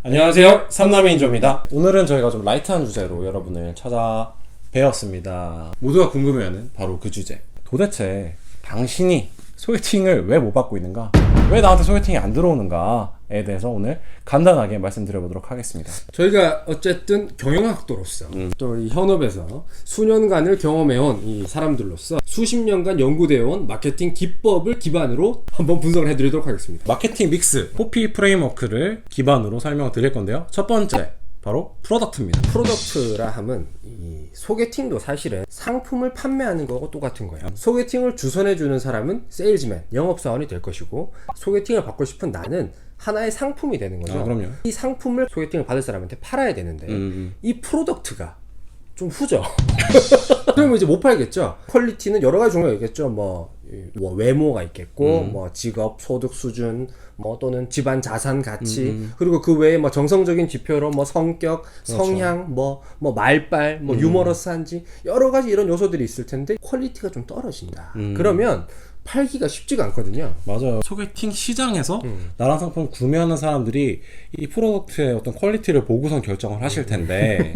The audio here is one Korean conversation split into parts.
안녕하세요, 삼남매인조입니다. 오늘은 저희가 좀 라이트한 주제로 여러분을 찾아뵈었습니다. 모두가 궁금해하는 바로 그 주제. 도대체 당신이 소개팅을 왜 못 받고 있는가? 왜 나한테 소개팅이 안 들어오는가에 대해서 오늘 간단하게 말씀드려보도록 하겠습니다. 저희가 어쨌든 경영학도로서 또 이 현업에서 수년간을 경험해온 이 사람들로서 수십 년간 연구되어온 마케팅 기법을 기반으로 한번 분석을 해드리도록 하겠습니다. 마케팅 믹스, 포피 프레임워크를 기반으로 설명을 드릴 건데요. 첫 번째, 바로 프로덕트입니다. 프로덕트라 함은 이 소개팅도 사실은 상품을 판매하는 거하고 똑같은 거예요. 소개팅을 주선해주는 사람은 세일즈맨, 영업사원이 될 것이고, 소개팅을 받고 싶은 나는 하나의 상품이 되는 거죠. 그럼요. 이 상품을 소개팅을 받을 사람한테 팔아야 되는데 이 프로덕트가 좀 후져. 그러면 이제 못 팔겠죠. 퀄리티는 여러 가지 종류가 있겠죠. 뭐 외모가 있겠고, 뭐 직업, 소득 수준, 뭐 또는 집안 자산 가치, 그리고 그 외에 뭐 정성적인 지표로 뭐 성격, 그렇죠. 성향, 뭐 말빨, 뭐 유머러스한지 여러 가지 이런 요소들이 있을 텐데 퀄리티가 좀 떨어진다. 그러면 팔기가 쉽지가 않거든요. 맞아요. 소개팅 시장에서 나랑 상품 구매하는 사람들이 이 프로덕트의 어떤 퀄리티를 보고선 결정을 하실 텐데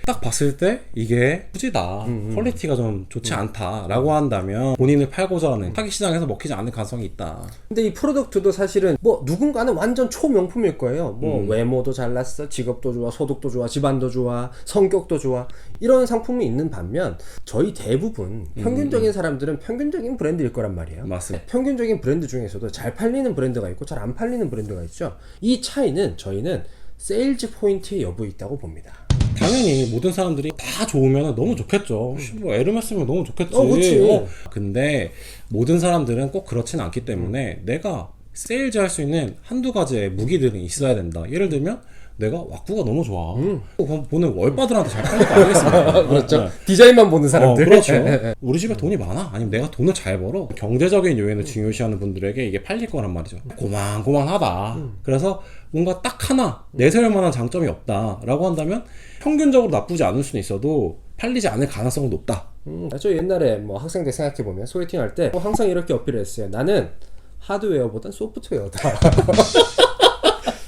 딱 봤을 때 이게 후지다, 퀄리티가 좀 좋지 않다라고 한다면 본인을 팔고자 하는 타깃 시장에서 먹히지 않을 가능성이 있다. 근데 이 프로덕트도 사실은 뭐 누군가는 완전 초명품일 거예요. 뭐 외모도 잘났어, 직업도 좋아, 소득도 좋아, 집안도 좋아, 성격도 좋아, 이런 상품이 있는 반면 저희 대부분 평균적인 사람들은 평균적인 브랜드일 거란 말이에요. 맞습니다. 평균적인 브랜드 중에서도 잘 팔리는 브랜드가 있고 잘 안 팔리는 브랜드가 있죠. 이 차이는 저희는 세일즈 포인트의 여부에 있다고 봅니다. 당연히 모든 사람들이 다 좋으면 너무 좋겠죠. 뭐 에르메스면 너무 좋겠지. 그치. 근데 모든 사람들은 꼭 그렇지는 않기 때문에 내가 세일즈 할 수 있는 한두 가지의 무기들이 있어야 된다. 예를 들면 내가 왁구가 너무 좋아. 그럼 보는 월바들한테 잘 팔릴 거 아니겠습니까? 그렇죠. 네. 디자인만 보는 사람들. 그렇죠. 우리 집에 돈이 많아? 아니면 내가 돈을 잘 벌어? 경제적인 요인을 중요시하는 분들에게 이게 팔릴 거란 말이죠. 고만고만하다. 그래서 뭔가 딱 하나 내세울 만한 장점이 없다라고 한다면 평균적으로 나쁘지 않을 수는 있어도 팔리지 않을 가능성은 높다. 저 옛날에 뭐 학생 때 생각해보면 소개팅 할 때 항상 이렇게 어필을 했어요. 나는 하드웨어보단 소프트웨어다.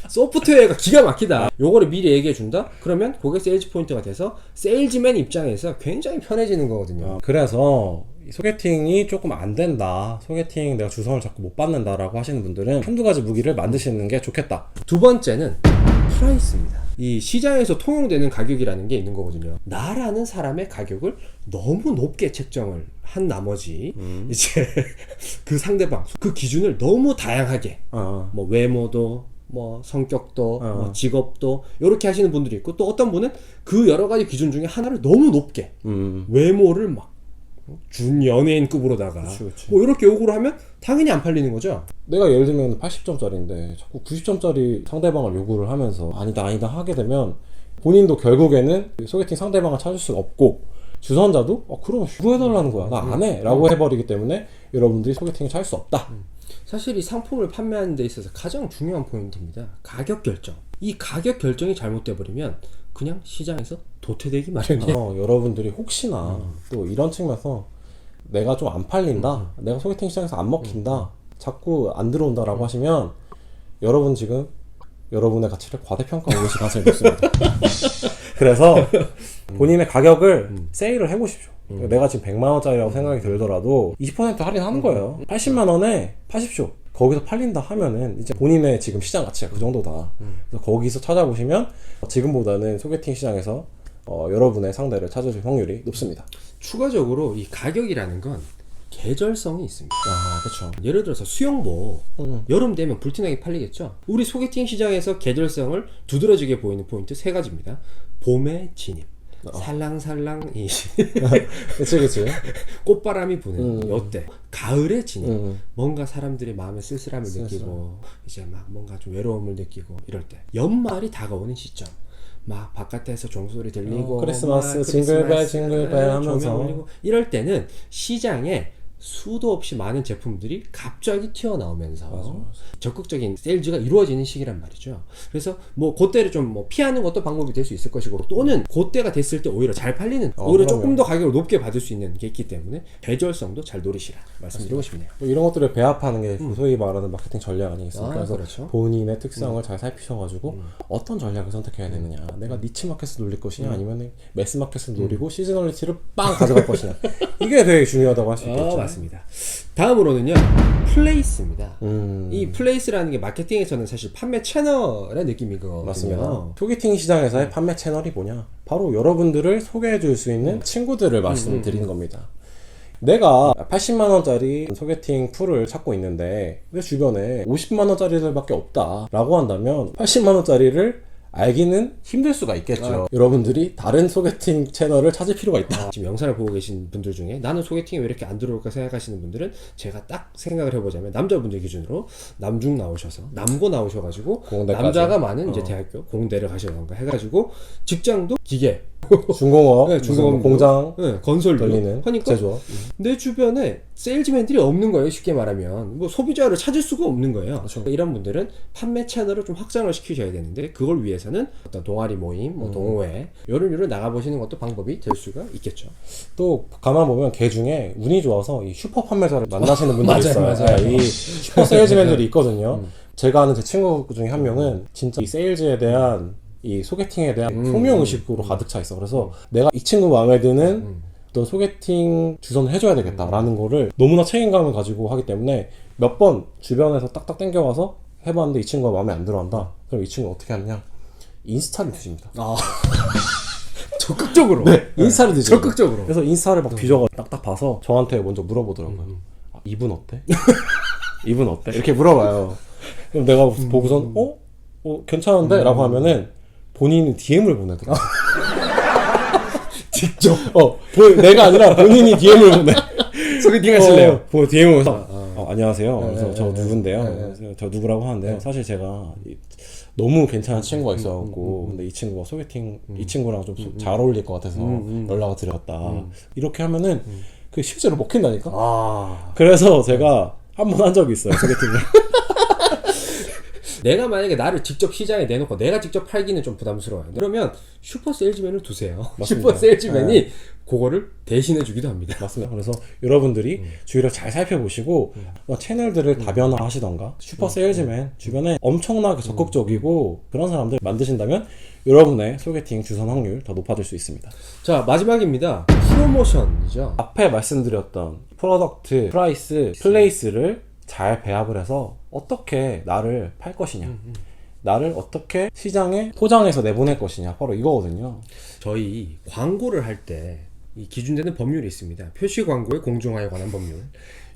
소프트웨어가 기가 막히다. 요거를 미리 얘기해 준다? 그러면 그게 세일즈 포인트가 돼서 세일즈맨 입장에서 굉장히 편해지는 거거든요. 그래서 소개팅이 조금 안 된다, 소개팅 내가 주선을 자꾸 못 받는다라고 하시는 분들은 한두 가지 무기를 만드시는 게 좋겠다. 두 번째는 프라이스입니다. 이 시장에서 통용되는 가격이라는 게 있는 거거든요. 나라는 사람의 가격을 너무 높게 책정을 한 나머지 이제 그 상대방 그 기준을 너무 다양하게 뭐 외모도 뭐 성격도 뭐 직업도 이렇게 하시는 분들이 있고, 또 어떤 분은 그 여러 가지 기준 중에 하나를 너무 높게 외모를 막 준 연예인급으로다가 그치. 뭐 이렇게 요구를 하면 당연히 안 팔리는 거죠. 내가 예를 들면 80점짜리인데 자꾸 90점짜리 상대방을 요구를 하면서 아니다 하게 되면 본인도 결국에는 소개팅 상대방을 찾을 수가 없고, 주선자도 그럼 이거 해달라는 거야, 나 안 해 라고 해버리기 때문에 여러분들이 소개팅을 찾을 수 없다. 사실 이 상품을 판매하는 데 있어서 가장 중요한 포인트입니다. 가격 결정. 이 가격 결정이 잘못돼 버리면 그냥 시장에서 도태되기 마련이에요. 여러분들이 혹시나 또 이런 측면에서 내가 좀 안 팔린다, 내가 소개팅 시장에서 안 먹힌다, 자꾸 안 들어온다라고 하시면 여러분 지금 여러분의 가치를 과대평가하고 계실 가능성이 높습니다. 그래서 본인의 가격을 세일을 해보십시오. 내가 지금 100만원짜리라고 생각이 들더라도 20% 할인하는 거예요. 80만원에 파십시오. 거기서 팔린다 하면은 이제 본인의 지금 시장 가치가 그 정도다. 그래서 거기서 찾아보시면 지금보다는 소개팅 시장에서 여러분의 상대를 찾으실 확률이 높습니다. 추가적으로 이 가격이라는 건 계절성이 있습니다. 그렇죠. 예를 들어서 수영복 여름 되면 불티나게 팔리겠죠. 우리 소개팅 시장에서 계절성을 두드러지게 보이는 포인트 세 가지입니다. 봄의 진입, 살랑살랑 이 그치. 꽃바람이 부는 요때, 가을의 진입, 뭔가 사람들의 마음에 쓸쓸함을 느끼고 이제 막 뭔가 좀 외로움을 느끼고 이럴 때, 연말이 다가오는 시점, 막 바깥에서 종소리 들리고 크리스마스 징글벨 하면서 조명 올리고 이럴 때는 시장에 수도 없이 많은 제품들이 갑자기 튀어나오면서 적극적인 세일즈가 이루어지는 시기란 말이죠. 그래서 뭐 그때를 좀 뭐 피하는 것도 방법이 될 수 있을 것이고, 또는 그때가 됐을 때 오히려 잘 팔리는, 오히려 그럼요. 조금 더 가격을 높게 받을 수 있는 게 있기 때문에 계절성도 잘 노리시라 말씀드리고 싶네요. 또 이런 것들을 배합하는 게 소위 말하는 마케팅 전략 아니겠습니까? 그래서 그렇죠. 본인의 특성을 잘 살피셔가지고 어떤 전략을 선택해야 되느냐, 내가 니치 마켓을 노릴 것이냐, 아니면 매스 마켓을 노리고 시즈널리티를 빵 가져갈 것이냐, 이게 되게 중요하다고 할 수 있겠죠. 맞습니다. 다음으로는요, 플레이스입니다. 음. 이 플레이스라는 게 마케팅에서는 사실 판매 채널의 느낌이거든요. 맞습니다. 소개팅 시장에서의 판매 채널이 뭐냐? 바로 여러분들을 소개해 줄 수 있는 친구들을 말씀을 드리는 겁니다. 내가 80만원짜리 소개팅 풀을 찾고 있는데 내 주변에 50만원짜리들밖에 없다 라고 한다면 80만원짜리를 알기는 힘들 수가 있겠죠. 여러분들이 다른 소개팅 채널을 찾을 필요가 있다. 지금 영상을 보고 계신 분들 중에 나는 소개팅이 왜 이렇게 안 들어올까 생각하시는 분들은, 제가 딱 생각을 해보자면 남자분들 기준으로 남중 나오셔서 남고 나오셔가지고 공대까지. 남자가 많은 이제 대학교 공대를 가셔던가 해가지고 직장도 기계, 중공업, 네, 중공업, 공장 네, 건설 돌리는 하니까 제조업. 내 주변에 세일즈맨들이 없는 거예요. 쉽게 말하면 뭐 소비자를 찾을 수가 없는 거예요. 그렇죠. 이런 분들은 판매 채널을 좀 확장을 시키셔야 되는데, 그걸 위해서는 어떤 동아리 모임, 뭐 동호회 요런 나가 보시는 것도 방법이 될 수가 있겠죠. 또 가만 보면 걔 중에 운이 좋아서 이 슈퍼 판매자를 만나시는 분들이 맞아요, 있어요. 맞아요. 네, 이 슈퍼 세일즈맨들이 있거든요. 제가 아는 제 친구 중에 한 명은 진짜 이 세일즈에 대한 이 소개팅에 대한 혁명 의식으로 가득 차 있어. 그래서 내가 이 친구 마음에 드는 어떤 소개팅 주선을 해줘야 되겠다라는 거를 너무나 책임감을 가지고 하기 때문에 몇 번 주변에서 딱딱 땡겨와서 해봤는데 이 친구가 마음에 안 들어한다. 그럼 이 친구 어떻게 하느냐? 인스타를 뒤집니다. 적극적으로. 네, 인스타를 뒤집어요. 적극적으로. 그래서 인스타를 막 뒤져가 딱딱 봐서 저한테 먼저 물어보더라고요. 아, 이분 어때? 이분 어때? 이렇게 물어봐요. 그럼 내가 보고선 괜찮은데? 라고 하면은 본인이 DM을 보내더라고요. 직접. 내가 아니라 본인이 DM을 보내. 소개팅 하실래요? DM을 해서 안녕하세요. 그래서 저 누군데요? 그래서 저 누구라고 하는데요. 사실 제가 너무 괜찮은 친구가 있어갖고 근데 이 친구가 소개팅 이 친구랑 좀 잘 어울릴 것 같아서 연락을 드렸다. 이렇게 하면은 그 실제로 먹힌다니까. 그래서 제가 한 번 한 적이 있어요, 소개팅을. 내가 만약에 나를 직접 시장에 내놓고 내가 직접 팔기는 좀 부담스러워요. 그러면 슈퍼 세일즈맨을 두세요. 슈퍼 세일즈맨이 그거를 대신해 주기도 합니다. 맞습니다. 그래서 여러분들이 주위를 잘 살펴보시고 채널들을 다변화하시던가 슈퍼 세일즈맨 주변에 엄청나게 적극적이고 그런 사람들 만드신다면 여러분의 소개팅 주선 확률 더 높아질 수 있습니다. 자, 마지막입니다. 프로모션이죠. 앞에 말씀드렸던 프로덕트, 프라이스, 플레이스를 잘 배합을 해서 어떻게 나를 팔 것이냐, 나를 어떻게 시장에 포장해서 내보낼 것이냐, 바로 이거거든요. 저희 광고를 할 때 이 기준되는 법률이 있습니다. 표시 광고의 공정화에 관한 법률.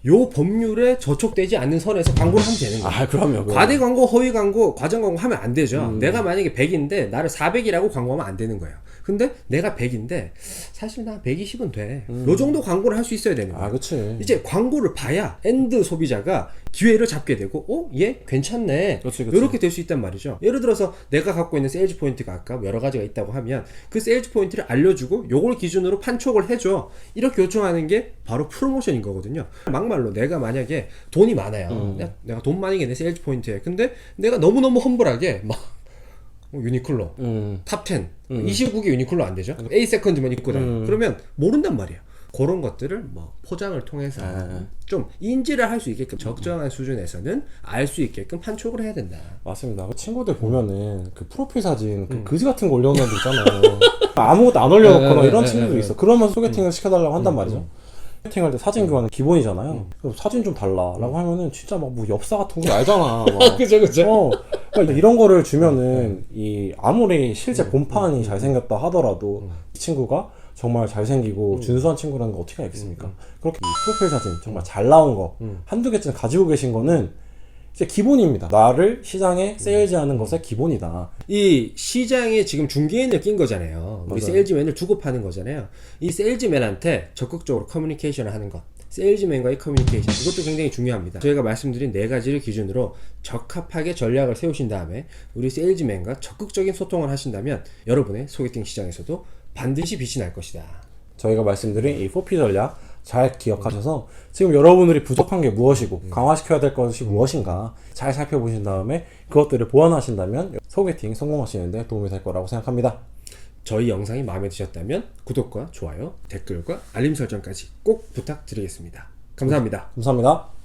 요 법률에 저촉되지 않는 선에서 광고를 하면 되는 거예요. 그럼요. 과대 광고, 허위 광고, 과장 광고 하면 안 되죠. 내가 만약에 100인데 나를 400이라고 광고하면 안 되는 거예요. 근데 내가 100인데 사실 나 120은 돼. 요 정도 광고를 할 수 있어야 되는 거예요. 그치. 이제 광고를 봐야 엔드 소비자가 기회를 잡게 되고 얘 괜찮네. 그치. 이렇게 될 수 있단 말이죠. 예를 들어서 내가 갖고 있는 세일즈 포인트가 아까 여러 가지가 있다고 하면 그 세일즈 포인트를 알려주고 요걸 기준으로 판촉을 해줘. 이렇게 요청하는 게 바로 프로모션인 거거든요. 막말로 내가 만약에 돈이 많아요. 내가 돈 많이 게 내 세일즈 포인트에. 근데 내가 너무너무 험불하게 막 유니클로 탑10 29개 유니클로 안 되죠. A 세컨즈만 입고 다녀. 그러면 모른단 말이에요. 그런 것들을 뭐 포장을 통해서 좀 인지를 할 수 있게끔 적정한 수준에서는 알 수 있게끔 판촉을 해야 된다. 맞습니다. 친구들 보면은 그 프로필 사진 그 그지 같은 거 올려놓은 애들 있잖아요. 아무것도 안 올려놓거나 이런 친구들이 있어. 그러면 소개팅을 시켜달라고 한단 말이죠. 소개팅할 때 사진 교환은 기본이잖아요. 그럼 사진 좀 달라라고 하면은 진짜 막 뭐 엽사 같은 거 알잖아. 막. 그죠. 그러니까 이런 거를 주면은 이 아무리 실제 본판이 잘생겼다 하더라도 이 친구가 정말 잘생기고 준수한 친구라는 거 어떻게 알겠습니까? 그렇게 이 프로필 사진 정말 잘 나온 거 한두 개쯤 가지고 계신 거는 이제 기본입니다. 나를 시장에 세일즈하는 것의 기본이다. 이 시장에 지금 중개인을 낀 거잖아요. 우리 맞아요. 세일즈맨을 주고 파는 거잖아요. 이 세일즈맨한테 적극적으로 커뮤니케이션을 하는 것, 세일즈맨과의 커뮤니케이션, 이것도 굉장히 중요합니다. 저희가 말씀드린 4가지를 기준으로 적합하게 전략을 세우신 다음에 우리 세일즈맨과 적극적인 소통을 하신다면 여러분의 소개팅 시장에서도 반드시 빛이 날 것이다. 저희가 말씀드린 이 4P 전략 잘 기억하셔서 지금 여러분들이 부족한 게 무엇이고 강화시켜야 될 것이 무엇인가 잘 살펴보신 다음에 그것들을 보완하신다면 소개팅 성공하시는데 도움이 될 거라고 생각합니다. 저희 영상이 마음에 드셨다면 구독과 좋아요, 댓글과 알림 설정까지 꼭 부탁드리겠습니다. 감사합니다. 감사합니다.